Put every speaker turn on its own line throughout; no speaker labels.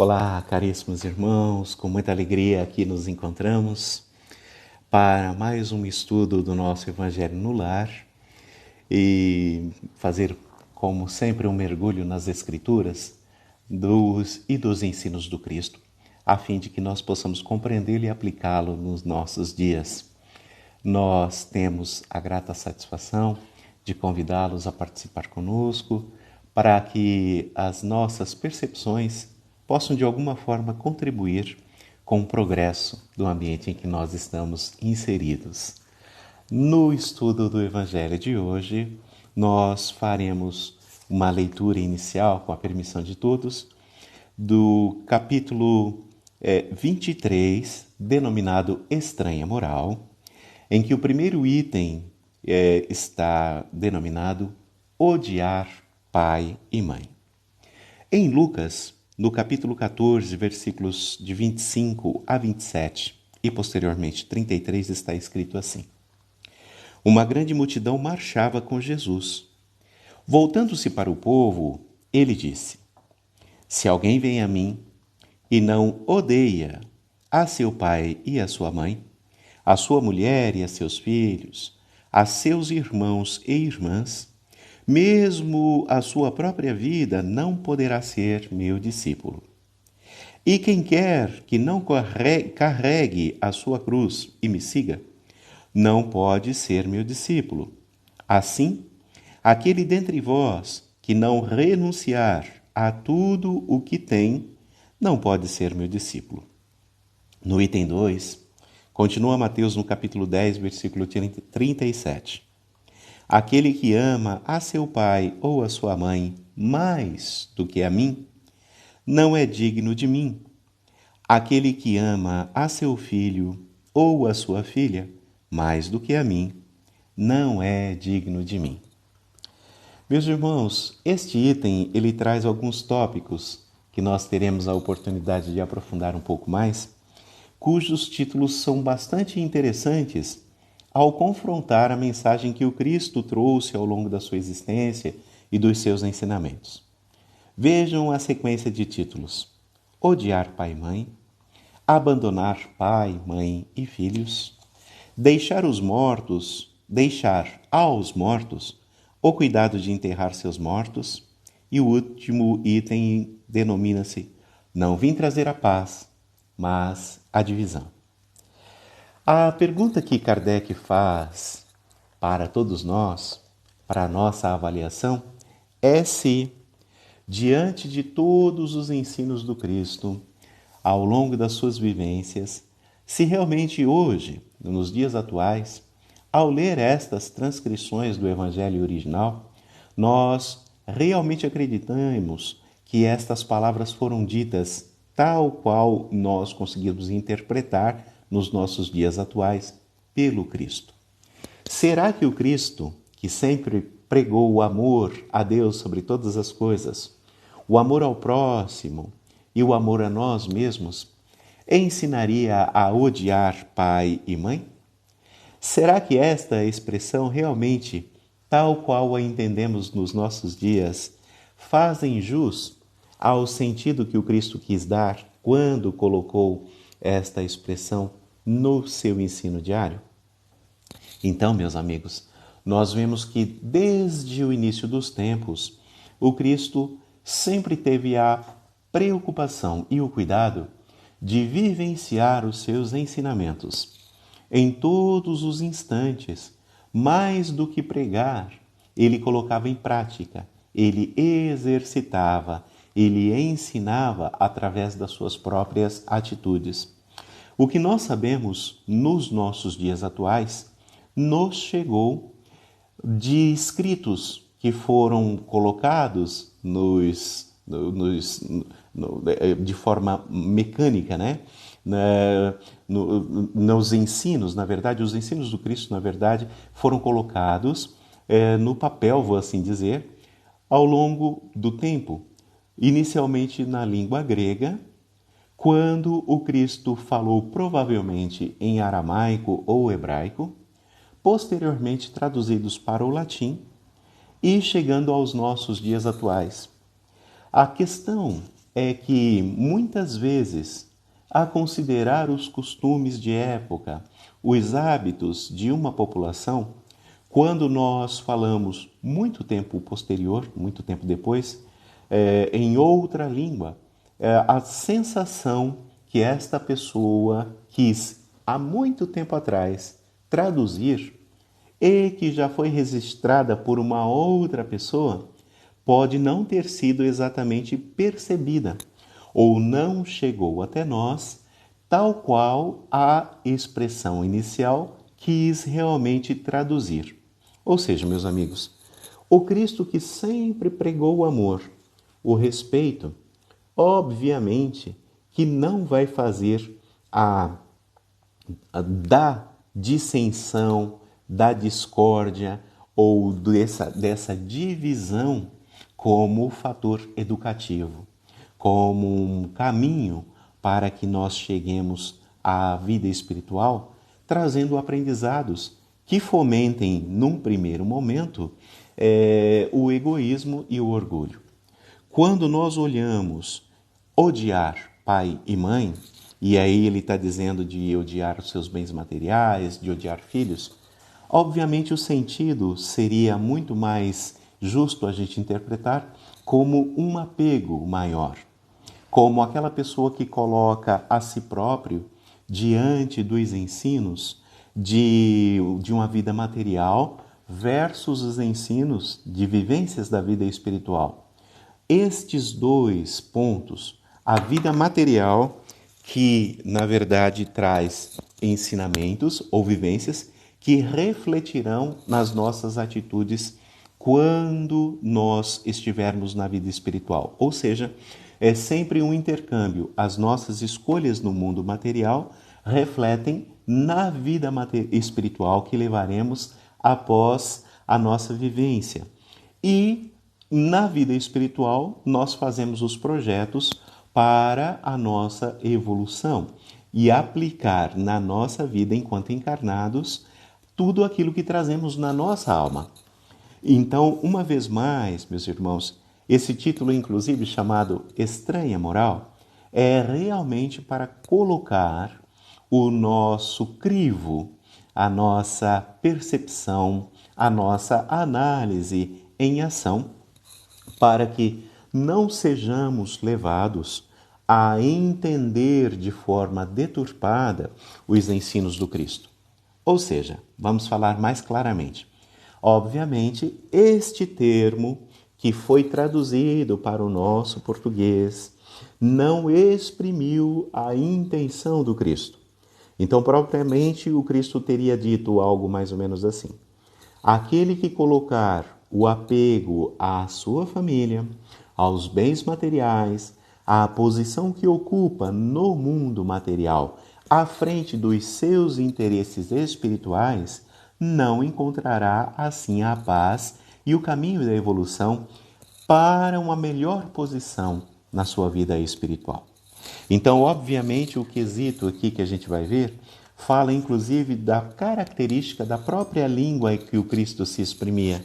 Olá, caríssimos irmãos, com muita alegria aqui nos encontramos para mais um estudo do nosso Evangelho no Lar e fazer, como sempre, um mergulho nas Escrituras dos ensinos do Cristo, a fim de que nós possamos compreendê-lo e aplicá-lo nos nossos dias. Nós temos a grata satisfação de convidá-los a participar conosco para que as nossas percepções possam de alguma forma contribuir com o progresso do ambiente em que nós estamos inseridos. No estudo do Evangelho de hoje, nós faremos uma leitura inicial, com a permissão de todos, do capítulo 23, denominado Estranha Moral, em que o primeiro item está denominado Odiar Pai e Mãe. Em Lucas, no capítulo 14, versículos de 25 a 27 e posteriormente 33, está escrito assim: Uma grande multidão marchava com Jesus. Voltando-se para o povo, ele disse: Se alguém vem a mim e não odeia a seu pai e a sua mãe, a sua mulher e a seus filhos, a seus irmãos e irmãs, mesmo a sua própria vida, não poderá ser meu discípulo. E quem quer que não carregue a sua cruz e me siga, não pode ser meu discípulo. Assim, aquele dentre vós que não renunciar a tudo o que tem, não pode ser meu discípulo. No item 2, continua Mateus no capítulo 10, versículo 37. Aquele que ama a seu pai ou a sua mãe mais do que a mim, não é digno de mim. Aquele que ama a seu filho ou a sua filha mais do que a mim, não é digno de mim. Meus irmãos, este item ele traz alguns tópicos que nós teremos a oportunidade de aprofundar um pouco mais, cujos títulos são bastante interessantes ao confrontar a mensagem que o Cristo trouxe ao longo da sua existência e dos seus ensinamentos. Vejam a sequência de títulos: Odiar pai e mãe, Abandonar pai, mãe e filhos, Deixar aos mortos o cuidado de enterrar seus mortos, e o último item denomina-se Não vim trazer a paz, mas a divisão. A pergunta que Kardec faz para todos nós, para a nossa avaliação, é se, diante de todos os ensinos do Cristo, ao longo das suas vivências, se realmente hoje, nos dias atuais, ao ler estas transcrições do Evangelho original, nós realmente acreditamos que estas palavras foram ditas tal qual nós conseguimos interpretar nos nossos dias atuais pelo Cristo. Será que o Cristo, que sempre pregou o amor a Deus sobre todas as coisas, o amor ao próximo e o amor a nós mesmos, ensinaria a odiar pai e mãe? Será que esta expressão realmente, tal qual a entendemos nos nossos dias, fazem jus ao sentido que o Cristo quis dar quando colocou esta expressão no seu ensino diário? Então, meus amigos, nós vemos que desde o início dos tempos, o Cristo sempre teve a preocupação e o cuidado de vivenciar os seus ensinamentos. Em todos os instantes, mais do que pregar, ele colocava em prática, ele exercitava, ele ensinava através das suas próprias atitudes. O que nós sabemos nos nossos dias atuais nos chegou de escritos que foram colocados de forma mecânica, né? Nos ensinos, na verdade, os ensinos do Cristo, na verdade, foram colocados no papel, vou assim dizer, ao longo do tempo. Inicialmente na língua grega, quando o Cristo falou provavelmente em aramaico ou hebraico, posteriormente traduzidos para o latim e chegando aos nossos dias atuais. A questão é que, muitas vezes, a considerar os costumes de época, os hábitos de uma população, quando nós falamos muito tempo posterior, muito tempo depois, em outra língua, a sensação que esta pessoa quis, há muito tempo atrás, traduzir e que já foi registrada por uma outra pessoa, pode não ter sido exatamente percebida ou não chegou até nós tal qual a expressão inicial quis realmente traduzir. Ou seja, meus amigos, o Cristo que sempre pregou o amor, o respeito, obviamente que não vai fazer da dissensão, da discórdia ou dessa divisão como fator educativo, como um caminho para que nós cheguemos à vida espiritual, trazendo aprendizados que fomentem, num primeiro momento, o egoísmo e o orgulho. Quando nós olhamos odiar pai e mãe, e aí ele está dizendo de odiar os seus bens materiais, de odiar filhos, obviamente o sentido seria muito mais justo a gente interpretar como um apego maior, como aquela pessoa que coloca a si próprio diante dos ensinos de uma vida material versus os ensinos de vivências da vida espiritual. Estes dois pontos, a vida material, que na verdade traz ensinamentos ou vivências que refletirão nas nossas atitudes quando nós estivermos na vida espiritual. Ou seja, é sempre um intercâmbio. As nossas escolhas no mundo material refletem na vida espiritual que levaremos após a nossa vivência. E na vida espiritual, nós fazemos os projetos para a nossa evolução e aplicar na nossa vida enquanto encarnados tudo aquilo que trazemos na nossa alma. Então, uma vez mais, meus irmãos, esse título, inclusive chamado Estranha Moral, é realmente para colocar o nosso crivo, a nossa percepção, a nossa análise em ação, para que não sejamos levados a entender de forma deturpada os ensinos do Cristo. Ou seja, vamos falar mais claramente. Obviamente, este termo que foi traduzido para o nosso português não exprimiu a intenção do Cristo. Então, propriamente, o Cristo teria dito algo mais ou menos assim: aquele que colocar o apego à sua família, aos bens materiais, à posição que ocupa no mundo material, à frente dos seus interesses espirituais, não encontrará assim a paz e o caminho da evolução para uma melhor posição na sua vida espiritual. Então, obviamente, o quesito aqui que a gente vai ver fala inclusive da característica da própria língua em que o Cristo se exprimia.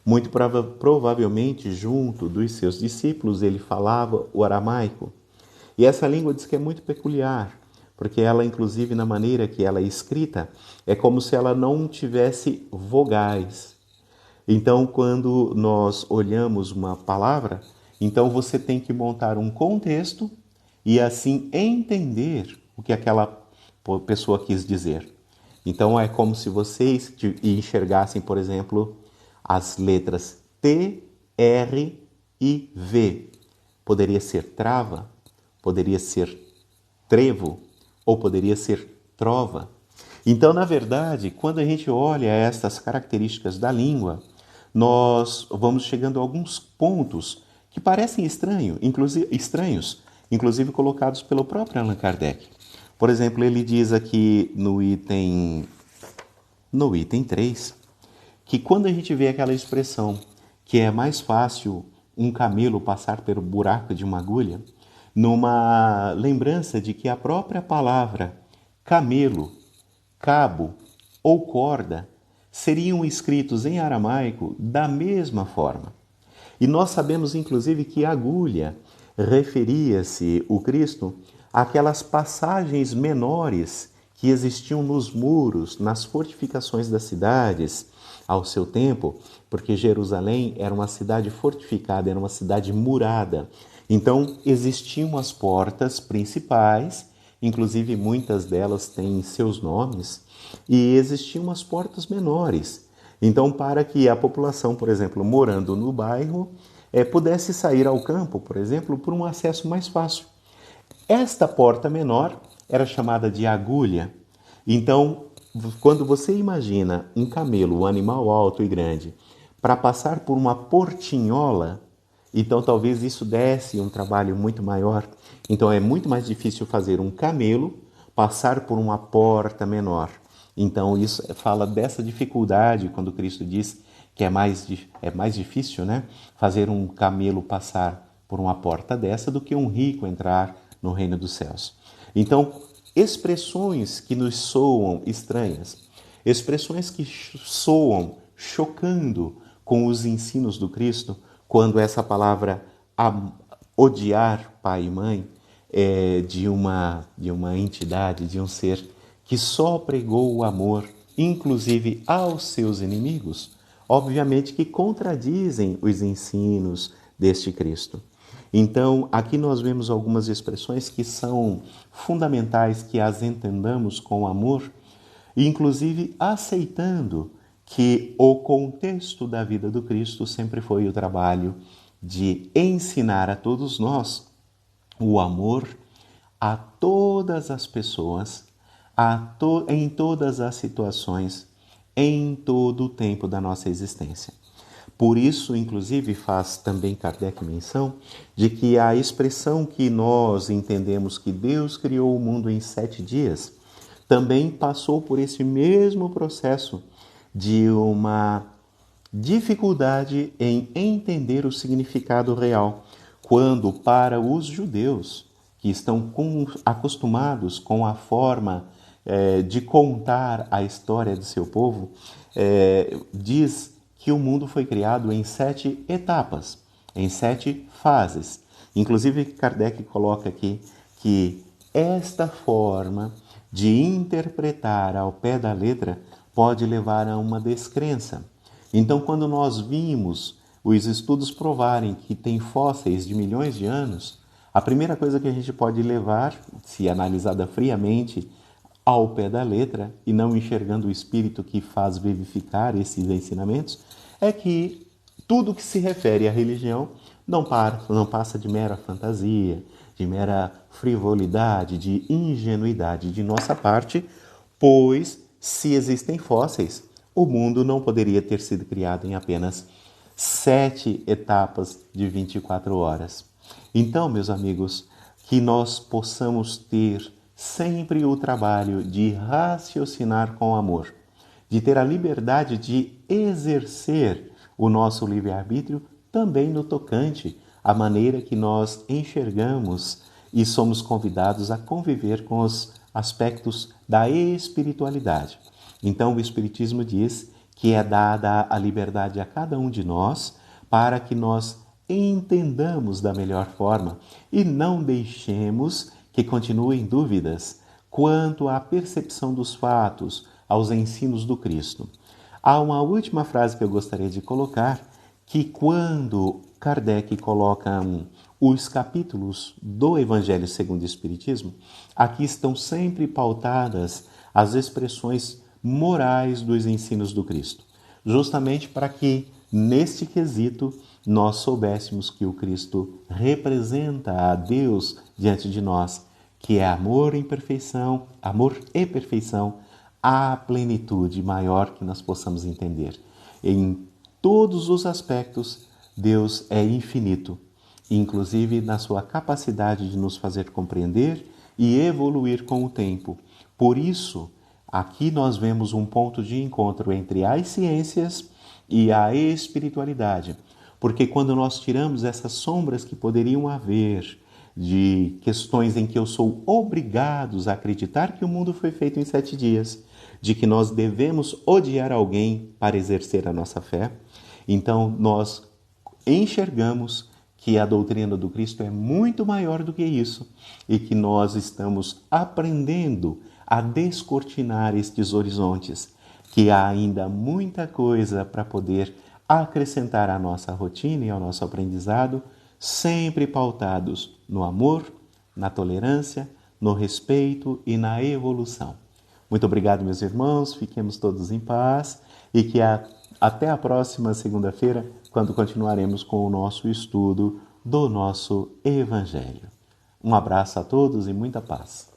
Muito provavelmente, junto dos seus discípulos, ele falava o aramaico. E essa língua diz que é muito peculiar, porque ela, inclusive, na maneira que ela é escrita, é como se ela não tivesse vogais. Então, quando nós olhamos uma palavra, então você tem que montar um contexto e assim entender o que aquela pessoa quis dizer. Então, é como se vocês enxergassem, por exemplo, as letras T, R e V. Poderia ser trava, poderia ser trevo ou poderia ser trova. Então, na verdade, quando a gente olha estas características da língua, nós vamos chegando a alguns pontos que parecem estranhos, inclusive colocados pelo próprio Allan Kardec. Por exemplo, ele diz aqui no item 3, que quando a gente vê aquela expressão que é mais fácil um camelo passar pelo buraco de uma agulha, numa lembrança de que a própria palavra camelo, cabo ou corda seriam escritos em aramaico da mesma forma. E nós sabemos, inclusive, que agulha referia-se o Cristo àquelas passagens menores que existiam nos muros, nas fortificações das cidades ao seu tempo, porque Jerusalém era uma cidade fortificada, era uma cidade murada. Então, existiam as portas principais, inclusive muitas delas têm seus nomes, e existiam as portas menores. Então, para que a população, por exemplo, morando no bairro, pudesse sair ao campo, por exemplo, por um acesso mais fácil. Esta porta menor era chamada de agulha. Então, quando você imagina um camelo, um animal alto e grande, para passar por uma portinhola, então talvez isso desse um trabalho muito maior. Então é muito mais difícil fazer um camelo passar por uma porta menor. Então isso fala dessa dificuldade quando Cristo diz que é mais difícil, né, fazer um camelo passar por uma porta dessa do que um rico entrar no reino dos céus. Então, expressões que nos soam estranhas, expressões que soam chocando com os ensinos do Cristo, quando essa palavra odiar pai e mãe é de uma entidade, de um ser que só pregou o amor, inclusive aos seus inimigos, obviamente que contradizem os ensinos deste Cristo. Então, aqui nós vemos algumas expressões que são fundamentais que as entendamos com amor, inclusive aceitando que o contexto da vida do Cristo sempre foi o trabalho de ensinar a todos nós o amor a todas as pessoas, em todas as situações, em todo o tempo da nossa existência. Por isso, inclusive, faz também Kardec menção de que a expressão que nós entendemos que Deus criou o mundo em 7 dias também passou por esse mesmo processo de uma dificuldade em entender o significado real, quando para os judeus, que estão acostumados com a forma de contar a história do seu povo, diz que o mundo foi criado em 7 etapas, em 7 fases. Inclusive, Kardec coloca aqui que esta forma de interpretar ao pé da letra pode levar a uma descrença. Então, quando nós vimos os estudos provarem que tem fósseis de milhões de anos, a primeira coisa que a gente pode levar, se analisada friamente, ao pé da letra, e não enxergando o espírito que faz vivificar esses ensinamentos, é que tudo que se refere à religião não passa de mera fantasia, de mera frivolidade, de ingenuidade de nossa parte, pois, se existem fósseis, o mundo não poderia ter sido criado em apenas 7 etapas de 24 horas. Então, meus amigos, que nós possamos ter sempre o trabalho de raciocinar com amor, de ter a liberdade de exercer o nosso livre-arbítrio também no tocante à maneira que nós enxergamos e somos convidados a conviver com os aspectos da espiritualidade. Então, o Espiritismo diz que é dada a liberdade a cada um de nós para que nós entendamos da melhor forma e não deixemos que continuem dúvidas quanto à percepção dos fatos, aos ensinos do Cristo. Há uma última frase que eu gostaria de colocar, que quando Kardec coloca os capítulos do Evangelho segundo o Espiritismo, aqui estão sempre pautadas as expressões morais dos ensinos do Cristo, justamente para que, neste quesito, nós soubéssemos que o Cristo representa a Deus diante de nós, que é amor em perfeição, amor e perfeição, a plenitude maior que nós possamos entender. Em todos os aspectos, Deus é infinito, inclusive na sua capacidade de nos fazer compreender e evoluir com o tempo. Por isso, aqui nós vemos um ponto de encontro entre as ciências e a espiritualidade, porque quando nós tiramos essas sombras que poderiam haver de questões em que eu sou obrigado a acreditar que o mundo foi feito em 7 dias, de que nós devemos odiar alguém para exercer a nossa fé, então nós enxergamos que a doutrina do Cristo é muito maior do que isso e que nós estamos aprendendo a descortinar estes horizontes, que há ainda muita coisa para poder acrescentar à nossa rotina e ao nosso aprendizado, sempre pautados no amor, na tolerância, no respeito e na evolução. Muito obrigado, meus irmãos, fiquemos todos em paz e que até a próxima segunda-feira, quando continuaremos com o nosso estudo do nosso Evangelho. Um abraço a todos e muita paz.